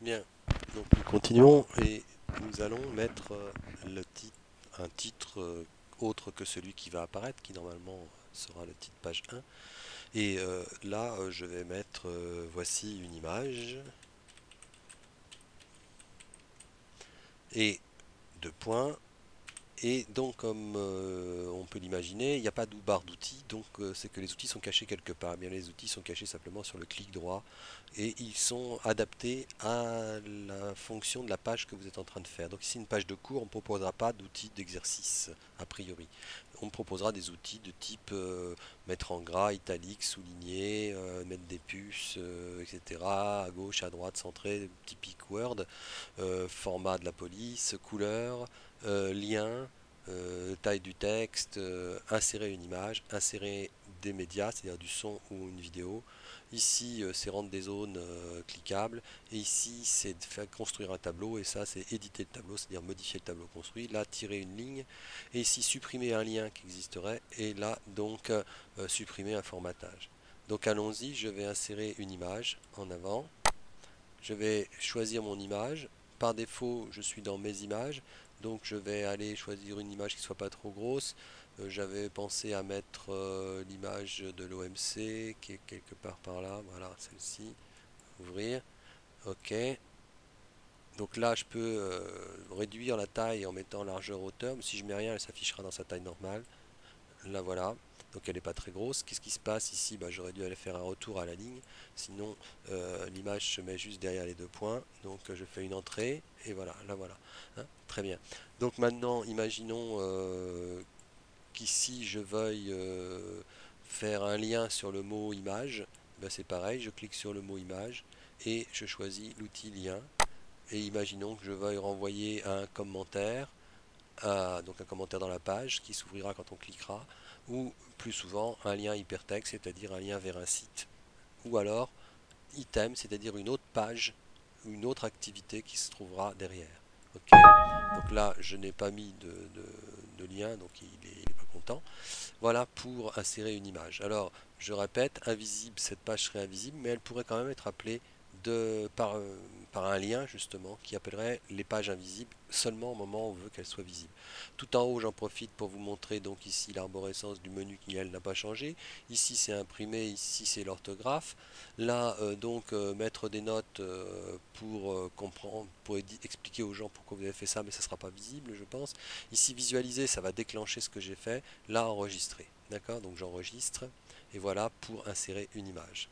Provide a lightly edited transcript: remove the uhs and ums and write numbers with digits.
Bien, donc nous continuons et nous allons mettre un titre autre que celui qui va apparaître, qui normalement sera le titre page 1. Et là, je vais mettre voici une image et deux points. Et donc, comme on peut l'imaginer, il n'y a pas de barre d'outils, donc c'est que les outils sont cachés quelque part. Eh bien, les outils sont cachés simplement sur le clic droit et ils sont adaptés à la fonction de la page que vous êtes en train de faire. Donc ici, une page de cours, on ne proposera pas d'outils d'exercice, a priori. On proposera des outils de type mettre en gras, italique, souligner, mettre des puces, etc. À gauche, à droite, centré, typique Word, format de la police, couleur, lien, taille du texte, insérer une image, insérer des médias, c'est-à-dire du son ou une vidéo. Ici, c'est rendre des zones cliquables. Et ici, c'est de faire construire un tableau. Et ça, c'est éditer le tableau, c'est-à-dire modifier le tableau construit. Là, tirer une ligne. Et ici, supprimer un lien qui existerait. Et là, donc, supprimer un formatage. Donc, allons-y, je vais insérer une image en avant. Je vais choisir mon image. Par défaut, je suis dans mes images. Donc je vais aller choisir une image qui soit pas trop grosse. J'avais pensé à mettre l'image de l'OMC qui est quelque part par là. Voilà, celle-ci. Ouvrir. OK. Donc là, je peux réduire la taille en mettant largeur hauteur. Mais si je mets rien, elle s'affichera dans sa taille normale. Là voilà, donc elle n'est pas très grosse. Qu'est-ce qui se passe ici? J'aurais dû aller faire un retour à la ligne, sinon l'image se met juste derrière les deux points. Donc je fais une entrée, et voilà, là voilà. Hein, très bien. Donc maintenant, imaginons qu'ici je veuille faire un lien sur le mot image. C'est pareil, je clique sur le mot image, et je choisis l'outil lien. Et imaginons que je veuille renvoyer un commentaire donc un commentaire dans la page qui s'ouvrira quand on cliquera, ou plus souvent un lien hypertexte, c'est-à-dire un lien vers un site, ou alors item, c'est-à-dire une autre page, une autre activité qui se trouvera derrière. Ok. Donc là, je n'ai pas mis de lien, donc il est pas content. Voilà pour insérer une image. Alors, je répète, invisible, cette page serait invisible, mais elle pourrait quand même être appelée par un lien justement qui appellerait les pages invisibles seulement au moment où on veut qu'elles soient visibles. Tout en haut, j'en profite pour vous montrer donc ici l'arborescence du menu qui elle n'a pas changé. Ici c'est imprimé, ici c'est l'orthographe. Là mettre des notes pour comprendre, pour expliquer aux gens pourquoi vous avez fait ça, mais ça ne sera pas visible je pense. Ici visualiser, ça va déclencher ce que j'ai fait. Là enregistrer. D'accord, donc j'enregistre et voilà pour insérer une image.